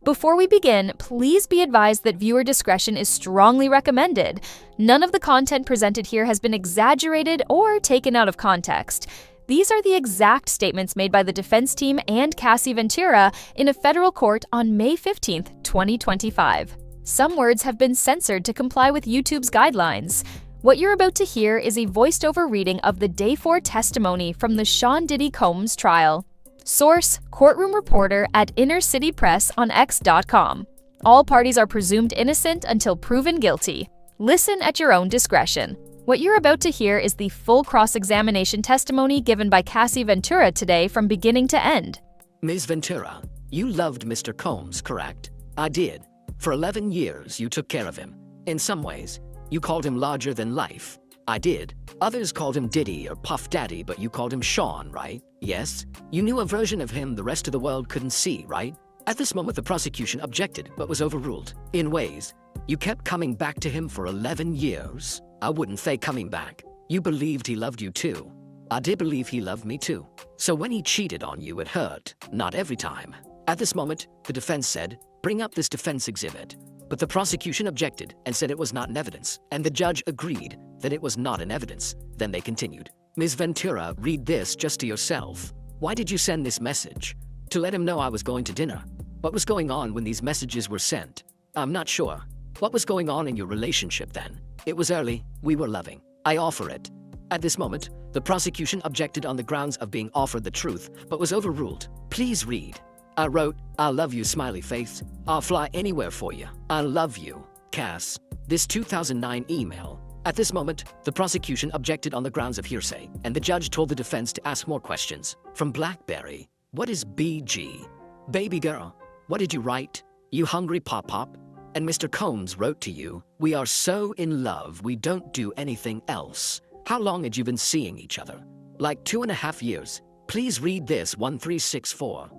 Before we begin, please be advised that viewer discretion is strongly recommended. None of the content presented here has been exaggerated or taken out of context. These are the exact statements made by the defense team and Cassie Ventura in a federal court on May 15, 2025. Some words have been censored to comply with YouTube's guidelines. What you're about to hear is a voiced-over reading of the Day 4 testimony from the Sean Diddy Combs trial. Source: courtroom reporter at Inner City Press on X.com. All parties are presumed innocent until proven guilty. Listen at your own discretion. What you're about to hear is the full cross-examination testimony given by Cassie Ventura today from beginning to end. Ms. Ventura, you loved Mr. Combs, correct? I did. For 11 years, you took care of him. In some ways, you called him larger than life. I did. Others called him Diddy or Puff Daddy, but you called him Sean, right? Yes? You knew a version of him the rest of the world couldn't see, right? At this moment, the prosecution objected, but was overruled. In ways, you kept coming back to him for 11 years. I wouldn't say coming back. You believed he loved you too. I did believe he loved me too. So when he cheated on you, it hurt. Not every time. At this moment, the defense said, bring up this defense exhibit. But the prosecution objected and said it was not an evidence, and the judge agreed that it was not an evidence. Then they continued. Ms. Ventura, read this just to yourself. Why did you send this message? To let him know I was going to dinner. What was going on when these messages were sent? I'm not sure. What was going on in your relationship then? It was early. We were loving. I offer it. At this moment, the prosecution objected on the grounds of being offered the truth, but was overruled. Please read. I wrote, I love you, smiley face. I'll fly anywhere for you. I love you, Cass. This 2009 email. At this moment, the prosecution objected on the grounds of hearsay, and the judge told the defense to ask more questions. From BlackBerry, what is BG? Baby girl, what did you write? You hungry pop-pop? And Mr. Combs wrote to you, we are so in love, we don't do anything else. How long had you been seeing each other? Like 2.5 years. Please read this 1364.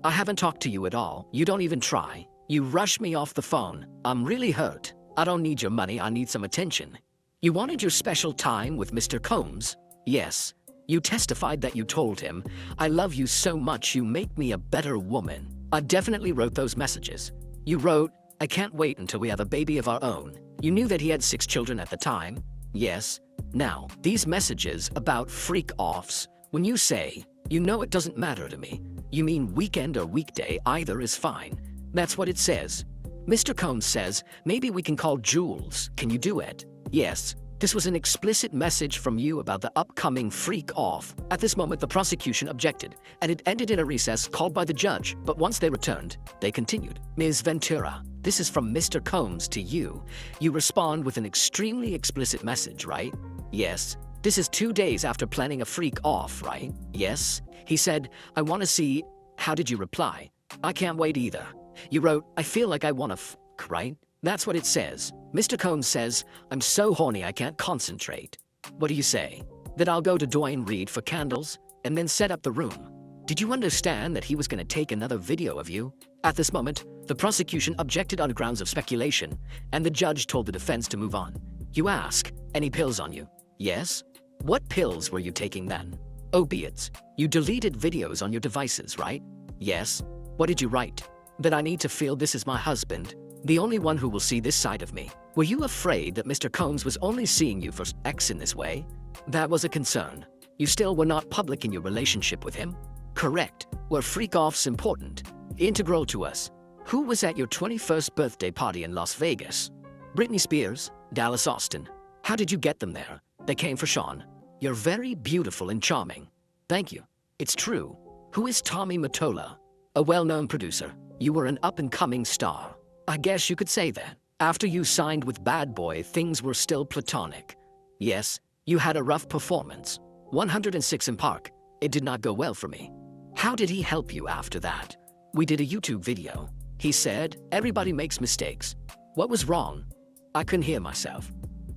I haven't talked to you at all. You don't even try. You rush me off the phone. I'm really hurt. I don't need your money, I need some attention. You wanted your special time with Mr. Combs? Yes. You testified that you told him, I love you so much you make me a better woman. I definitely wrote those messages. You wrote, I can't wait until we have a baby of our own. You knew that he had 6 children at the time? Yes. Now, these messages about freak-offs, when you say, you know it doesn't matter to me, you mean weekend or weekday, either is fine. That's what it says. Mr. Combs says, maybe we can call Jules. Can you do it? Yes. This was an explicit message from you about the upcoming freak-off. At this moment, the prosecution objected, and it ended in a recess called by the judge. But once they returned, they continued. Ms. Ventura, this is from Mr. Combs to you. You respond with an extremely explicit message, right? Yes. This is 2 days after planning a freak-off, right? Yes. He said, I want to see. How did you reply? I can't wait either. You wrote, I feel like I want to f***, right? That's what it says. Mr. Combs says, I'm so horny I can't concentrate. What do you say? That I'll go to Dwayne Reed for candles and then set up the room. Did you understand that he was going to take another video of you? At this moment, the prosecution objected on grounds of speculation, and the judge told the defense to move on. You ask, any pills on you? Yes. What pills were you taking then? Opiates. You deleted videos on your devices, right? Yes. What did you write? That I need to feel this is my husband, the only one who will see this side of me. Were you afraid that Mr. Combs was only seeing you for sex in this way? That was a concern. You still were not public in your relationship with him? Correct. Were freak-offs important? Integral to us. Who was at your 21st birthday party in Las Vegas? Britney Spears, Dallas Austin. How did you get them there? They came for Sean. You're very beautiful and charming. Thank you. It's true. Who is Tommy Mottola? A well-known producer. You were an up-and-coming star. I guess you could say that. After you signed with Bad Boy, things were still platonic. Yes, you had a rough performance. 106 in Park. It did not go well for me. How did he help you after that? We did a YouTube video. He said, everybody makes mistakes. What was wrong? I couldn't hear myself.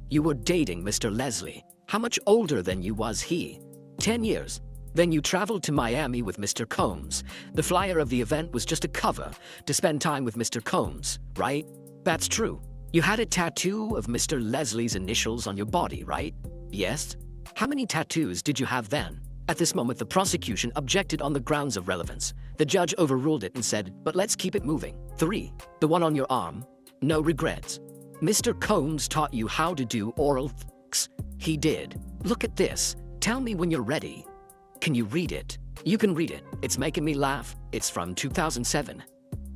You were dating Mr. Leslie. How much older than you was he? 10 years. Then you traveled to Miami with Mr. Combs. The flyer of the event was just a cover to spend time with Mr. Combs, right? That's true. You had a tattoo of Mr. Leslie's initials on your body, right? Yes. How many tattoos did you have then? At this moment, the prosecution objected on the grounds of relevance. The judge overruled it and said, but let's keep it moving. 3. The one on your arm. No regrets. Mr. Combs taught you how to do oral sex. He did. Look at this. Tell me when you're ready. Can you read it? You can read it. It's making me laugh. It's from 2007.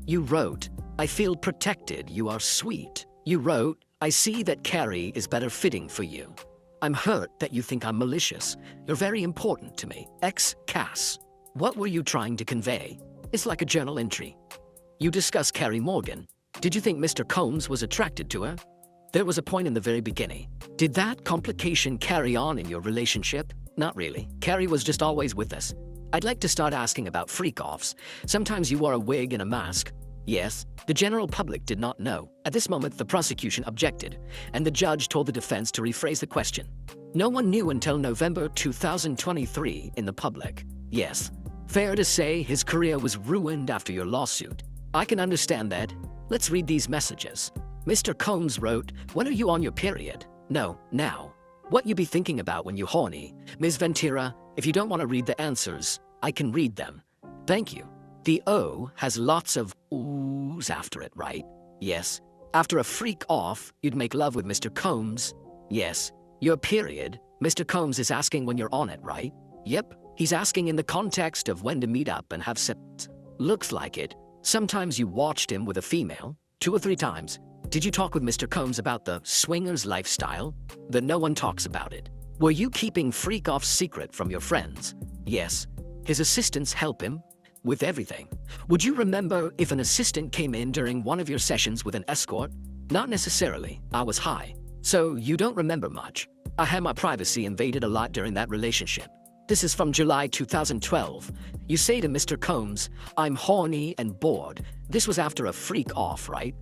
You wrote, I feel protected. You are sweet. You wrote, I see that Carrie is better fitting for you. I'm hurt that you think I'm malicious. You're very important to me. Cass. What were you trying to convey? It's like a journal entry. You discuss Carrie Morgan. Did you think Mr. Combs was attracted to her? There was a point in the very beginning. Did that complication carry on in your relationship? Not really. Carrie was just always with us. I'd like to start asking about freak-offs. Sometimes you wore a wig and a mask. Yes, the general public did not know. At this moment, the prosecution objected, and the judge told the defense to rephrase the question. No one knew until November 2023 in the public. Yes, fair to say his career was ruined after your lawsuit. I can understand that. Let's read these messages. Mr. Combs wrote, when are you on your period? No, now. What you be thinking about when you horny? Ms. Ventura, if you don't want to read the answers, I can read them. Thank you. The O has lots of oohs after it, right? Yes. After a freak off, you'd make love with Mr. Combs? Yes. Your period, Mr. Combs is asking when you're on it, right? Yep. He's asking in the context of when to meet up and have sex. Looks like it. Sometimes you watched him with a female, 2 or 3 times. Did you talk with Mr. Combs about the swingers lifestyle? That no one talks about it. Were you keeping freak-off secret from your friends? Yes. His assistants help him with everything. Would you remember if an assistant came in during one of your sessions with an escort? Not necessarily. I was high. So you don't remember much. I had my privacy invaded a lot during that relationship. This is from July 2012. You say to Mr. Combs, I'm horny and bored. This was after a freak off, right?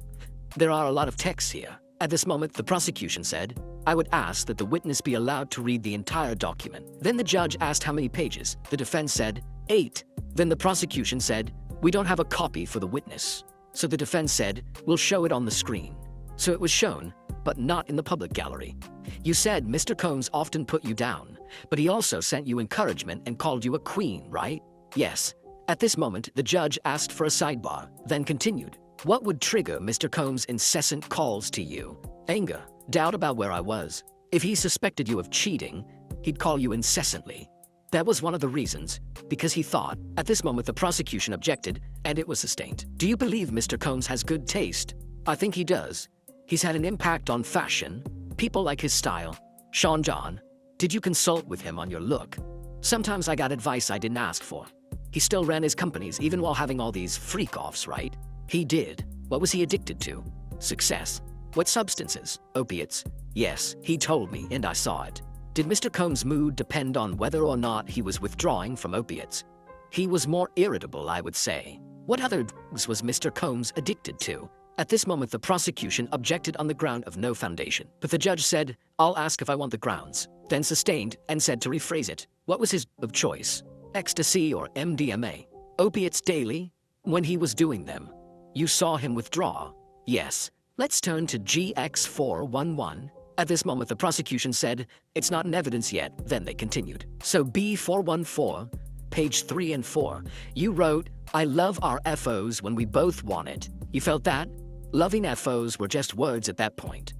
There are a lot of texts here. At this moment, the prosecution said, I would ask that the witness be allowed to read the entire document. Then the judge asked how many pages. The defense said, 8. Then the prosecution said, we don't have a copy for the witness. So the defense said, we'll show it on the screen. So it was shown, but not in the public gallery. You said Mr. Combs often put you down, but he also sent you encouragement and called you a queen, right? Yes. At this moment, the judge asked for a sidebar, then continued. What would trigger Mr. Combs' incessant calls to you? Anger, doubt about where I was. If he suspected you of cheating, he'd call you incessantly. That was one of the reasons, because he thought. At this moment, the prosecution objected, and it was sustained. Do you believe Mr. Combs has good taste? I think he does. He's had an impact on fashion. People like his style. Sean John, did you consult with him on your look? Sometimes I got advice I didn't ask for. He still ran his companies even while having all these freak-offs, right? He did. What was he addicted to? Success. What substances? Opiates. Yes, he told me, and I saw it. Did Mr. Combs' mood depend on whether or not he was withdrawing from opiates? He was more irritable, I would say. What other drugs was Mr. Combs addicted to? At this moment, the prosecution objected on the ground of no foundation. But the judge said, I'll ask if I want the grounds. Then sustained and said to rephrase it. What was his of choice? Ecstasy or MDMA? Opiates daily? When he was doing them? You saw him withdraw? Yes. Let's turn to GX411. At this moment, the prosecution said, it's not in evidence yet. Then they continued. So B414, page 3 and 4, you wrote, I love our FOs when we both want it. You felt that? Loving FOs were just words at that point.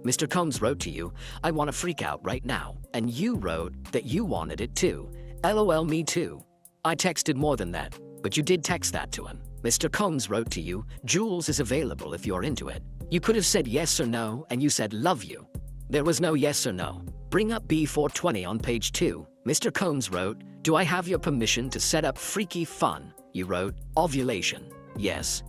Mr. Combs wrote to you, I want to freak out right now. And you wrote that you wanted it too. LOL, me too. I texted more than that, but you did text that to him. Mr. Combs wrote to you, Jules is available if you're into it. You could have said yes or no, and you said love you. There was no yes or no. Bring up B420 on page 2. Mr. Combs wrote, do I have your permission to set up freaky fun? You wrote, ovulation. Yes.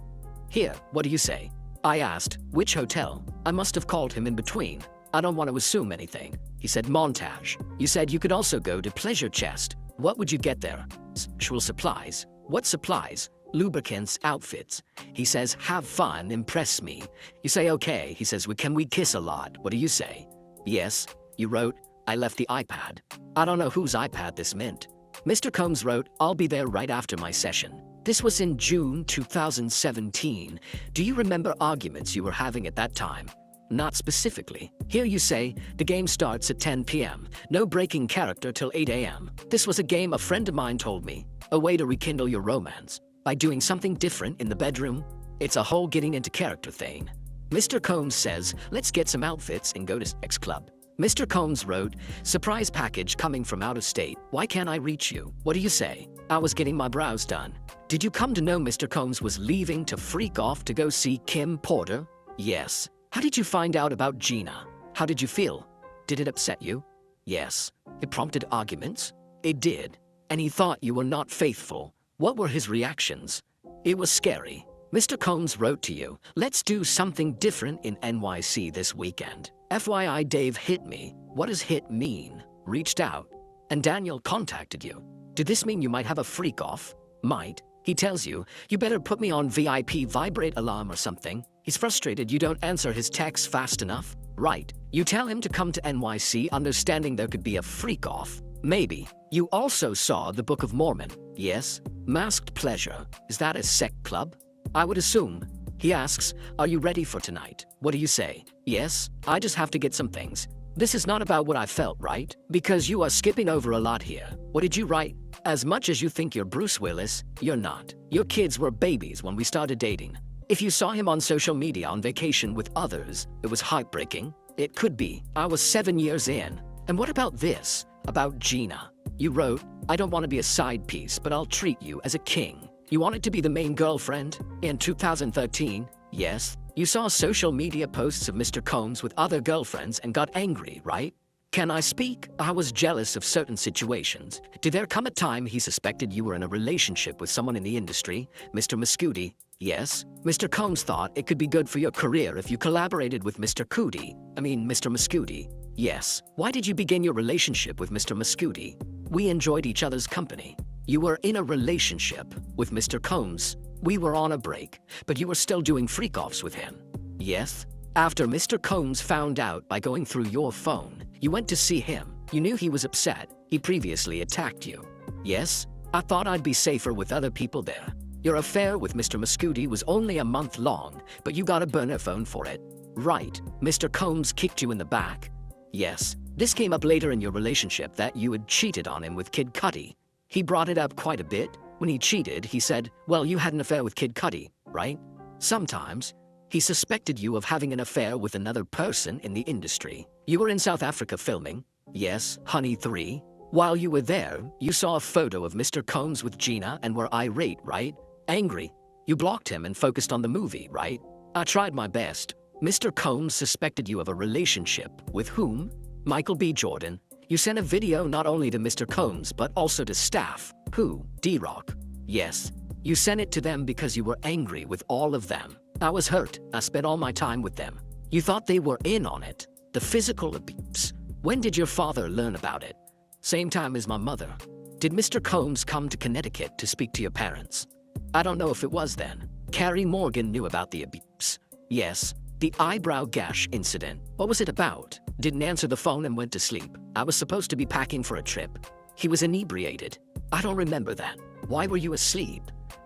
Here, what do you say? I asked, which hotel? I must have called him in between. I don't want to assume anything. He said montage. You said you could also go to Pleasure Chest. What would you get there? Sexual supplies. What supplies? Lubricants, outfits. He says, have fun, impress me. You say, okay. He says, can we kiss a lot? What do you say? Yes. You wrote, I left the iPad. I don't know whose iPad this meant. Mr. Combs wrote, I'll be there right after my session. This was in June 2017. Do you remember arguments you were having at that time? Not specifically. Here you say, the game starts at 10 p.m. No breaking character till 8 a.m. This was a game a friend of mine told me. A way to rekindle your romance. By doing something different in the bedroom. It's a whole getting into character thing. Mr. Combs says, let's get some outfits and go to sex club. Mr. Combs wrote, surprise package coming from out of state. Why can't I reach you? What do you say? I was getting my brows done. Did you come to know Mr. Combs was leaving to freak off to go see Kim Porter? Yes. How did you find out about Gina? How did you feel? Did it upset you? Yes. It prompted arguments? It did. And he thought you were not faithful. What were his reactions? It was scary. Mr. Combs wrote to you, let's do something different in NYC this weekend. FYI, Dave hit me. What does hit mean? Reached out. And Daniel contacted you. Did this mean you might have a freak off? Might. He tells you, you better put me on VIP vibrate alarm or something. He's frustrated you don't answer his texts fast enough. Right. You tell him to come to NYC understanding there could be a freak off. Maybe. You also saw the Book of Mormon. Yes. Masked Pleasure. Is that a sect club? I would assume. He asks, are you ready for tonight? What do you say? Yes. I just have to get some things. This is not about what I felt, right? Because you are skipping over a lot here. What did you write? As much as you think you're Bruce Willis, you're not. Your kids were babies when we started dating. If you saw him on social media on vacation with others, it was heartbreaking. It could be. I was 7 years in. And what about this? About Gina. You wrote, I don't want to be a side piece, but I'll treat you as a king. You wanted to be the main girlfriend? In 2013? Yes. You saw social media posts of Mr. Combs with other girlfriends and got angry, right? Can I speak? I was jealous of certain situations. Did there come a time he suspected you were in a relationship with someone in the industry? Mr. Muscudi? Yes. Mr. Combs thought it could be good for your career if you collaborated with Mr. Mr. Muscudi. Yes. Why did you begin your relationship with Mr. Muscudi? We enjoyed each other's company. You were in a relationship with Mr. Combs. We were on a break, but you were still doing freak-offs with him. Yes. After Mr. Combs found out by going through your phone, you went to see him. You knew he was upset. He previously attacked you. Yes. I thought I'd be safer with other people there. Your affair with Mr. Muscudi was only a month long, but you got a burner phone for it. Right. Mr. Combs kicked you in the back. Yes. This came up later in your relationship that you had cheated on him with Kid Cudi. He brought it up quite a bit. When he cheated, he said, well, you had an affair with Kid Cudi, right? Sometimes. He suspected you of having an affair with another person in the industry. You were in South Africa filming. Yes, Honey 3. While you were there, you saw a photo of Mr. Combs with Gina and were irate, right? Angry. You blocked him and focused on the movie, right? I tried my best. Mr. Combs suspected you of a relationship. With whom? Michael B. Jordan. You sent a video not only to Mr. Combs, but also to staff. Who? D-Rock. Yes. You sent it to them because you were angry with all of them. I was hurt. I spent all my time with them. You thought they were in on it. The physical abuse. When did your father learn about it? Same time as my mother. Did Mr. Combs come to Connecticut to speak to your parents? I don't know if it was then. Carrie Morgan knew about the abuse. Yes. The eyebrow gash incident. What was it about? Didn't answer the phone and went to sleep. I was supposed to be packing for a trip. He was inebriated. I don't remember that. Why were you asleep?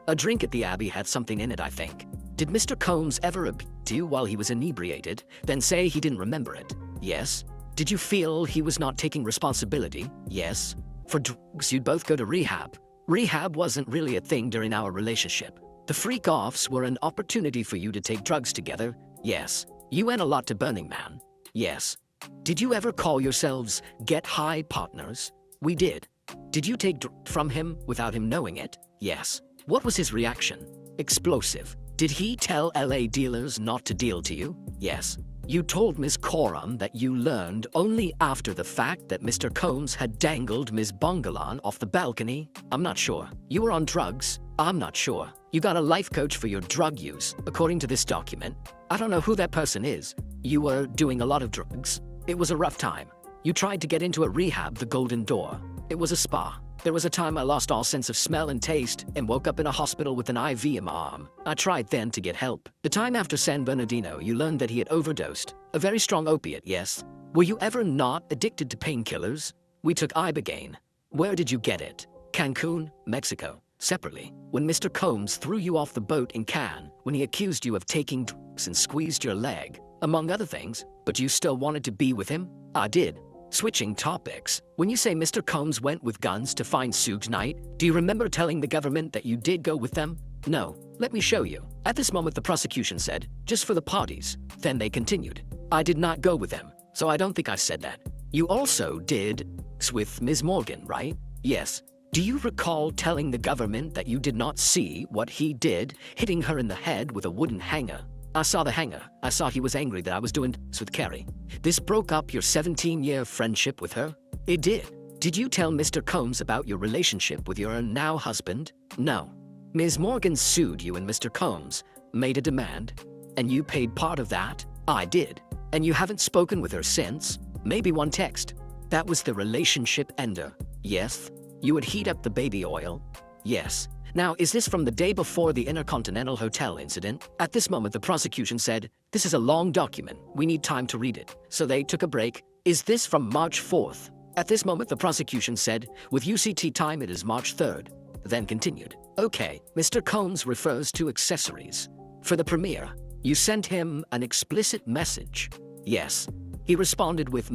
A drink at the Abbey had something in it, I think. Did Mr. Combs ever abuse you while he was inebriated, then say he didn't remember it? Yes. Did you feel he was not taking responsibility? Yes. For drugs, you'd both go to rehab. Rehab wasn't really a thing during our relationship. The freak-offs were an opportunity for you to take drugs together. Yes. You went a lot to Burning Man. Yes. Did you ever call yourselves Get High Partners? We did. Did you take drugs from him without him knowing it? Yes. What was his reaction? Explosive. Did he tell LA dealers not to deal to you? Yes. You told Ms. Coram that you learned only after the fact that Mr. Combs had dangled Ms. Bongalan off the balcony? I'm not sure. You were on drugs? I'm not sure. You got a life coach for your drug use, according to this document. I don't know who that person is. You were doing a lot of drugs. It was a rough time. You tried to get into a rehab, the Golden Door. It was a spa. There was a time I lost all sense of smell and taste and woke up in a hospital with an IV in my arm. I tried then to get help. The time after San Bernardino, you learned that he had overdosed. A very strong opiate, yes. Were you ever not addicted to painkillers? We took Ibogaine. Where did you get it? Cancun, Mexico. Separately, when Mr. Combs threw you off the boat in Cannes, when he accused you of taking drugs and squeezed your leg, among other things, but you still wanted to be with him? I did. Switching topics, when you say Mr. Combs went with guns to find Suge Knight, do you remember telling the government that you did go with them? No. Let me show you. At this moment, the prosecution said, just for the parties. Then they continued. I did not go with them, so I don't think I said that. You also did with Ms. Morgan, right? Yes. Do you recall telling the government that you did not see what he did, hitting her in the head with a wooden hanger? I saw the hanger. I saw he was angry that I was doing this with Carrie. This broke up your 17-year friendship with her? It did. Did you tell Mr. Combs about your relationship with your now husband? No. Ms. Morgan sued you and Mr. Combs, made a demand, and you paid part of that? I did. And you haven't spoken with her since? Maybe one text. That was the relationship ender. Yes. You would heat up the baby oil? Yes. Now, is this from the day before the Intercontinental Hotel incident? At this moment, the prosecution said, this is a long document. We need time to read it. So they took a break. Is this from March 4th? At this moment, the prosecution said, with UCT time, it is March 3rd. Then continued. Okay, Mr. Combs refers to accessories. For the premiere, you sent him an explicit message. Yes. He responded with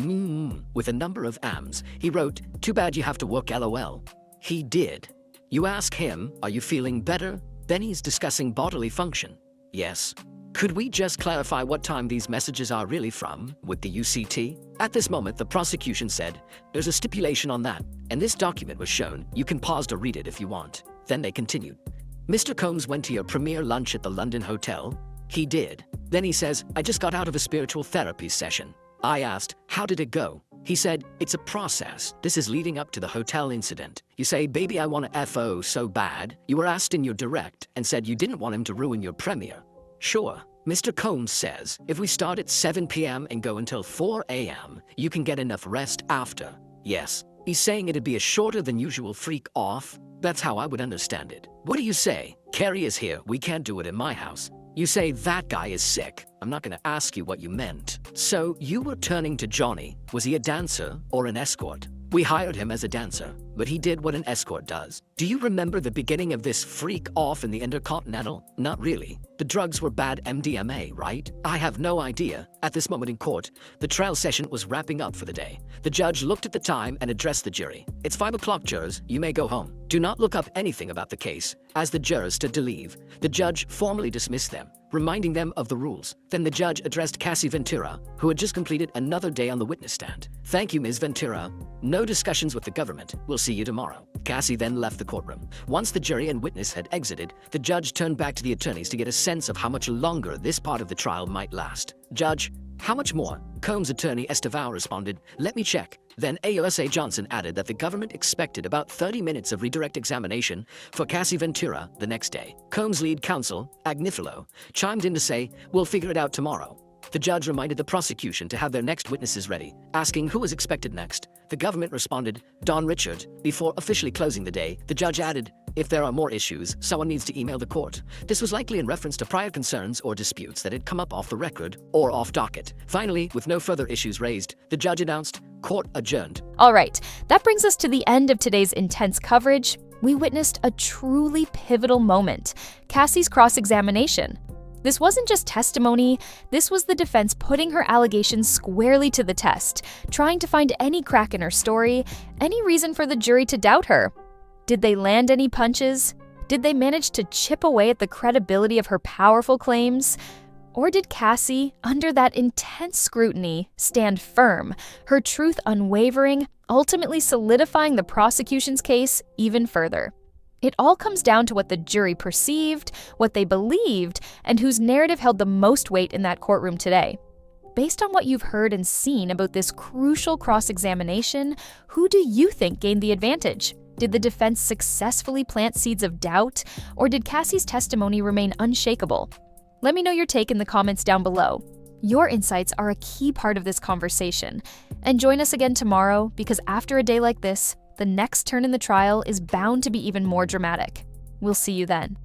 with a number of ams. He wrote, too bad you have to work LOL. He did. You ask him, are you feeling better? Then he's discussing bodily function. Yes. Could we just clarify what time these messages are really from with the UCT? At this moment, the prosecution said, there's a stipulation on that, and this document was shown. You can pause to read it if you want. Then they continued. Mr. Combs went to your premiere lunch at the London Hotel? He did. Then he says, I just got out of a spiritual therapy session. I asked, how did it go? He said, it's a process. This is leading up to the hotel incident. You say, baby, I want to FO so bad. You were asked in your direct and said you didn't want him to ruin your premiere. Sure. Mr. Combs says, if we start at 7 p.m. and go until 4 a.m., you can get enough rest after. Yes. He's saying it'd be a shorter than usual freak off. That's how I would understand it. What do you say? Carrie is here. We can't do it in my house. You say that guy is sick. I'm not going to ask you what you meant. So you were turning to Johnny. Was he a dancer or an escort? We hired him as a dancer, but he did what an escort does. Do you remember the beginning of this freak off in the Intercontinental? Not really. The drugs were bad MDMA, right? I have no idea. At this moment in court, the trial session was wrapping up for the day. The judge looked at the time and addressed the jury. It's 5 o'clock, jurors. You may go home. Do not look up anything about the case. As the jurors stood to leave, the judge formally dismissed them, reminding them of the rules. Then the judge addressed Cassie Ventura, who had just completed another day on the witness stand. Thank you, Ms. Ventura. No discussions with the government. We'll see you tomorrow. Cassie then left the courtroom. Once the jury and witness had exited, the judge turned back to the attorneys to get a sense of how much longer this part of the trial might last. Judge, how much more? Combs' attorney Estevao responded, let me check. Then AUSA Johnson added that the government expected about 30 minutes of redirect examination for Cassie Ventura the next day. Combs' lead counsel, Agnifilo, chimed in to say, we'll figure it out tomorrow. The judge reminded the prosecution to have their next witnesses ready, asking who was expected next. The government responded, Don Richard. Before officially closing the day, the judge added, if there are more issues, someone needs to email the court. This was likely in reference to prior concerns or disputes that had come up off the record or off docket. Finally, with no further issues raised, the judge announced, court adjourned. All right, that brings us to the end of today's intense coverage. We witnessed a truly pivotal moment, Cassie's cross-examination. This wasn't just testimony, this was the defense putting her allegations squarely to the test, trying to find any crack in her story, any reason for the jury to doubt her. Did they land any punches? Did they manage to chip away at the credibility of her powerful claims? Or did Cassie, under that intense scrutiny, stand firm, her truth unwavering, ultimately solidifying the prosecution's case even further? It all comes down to what the jury perceived, what they believed, and whose narrative held the most weight in that courtroom today. Based on what you've heard and seen about this crucial cross-examination, who do you think gained the advantage? Did the defense successfully plant seeds of doubt, or did Cassie's testimony remain unshakable? Let me know your take in the comments down below. Your insights are a key part of this conversation. And join us again tomorrow, because after a day like this, the next turn in the trial is bound to be even more dramatic. We'll see you then.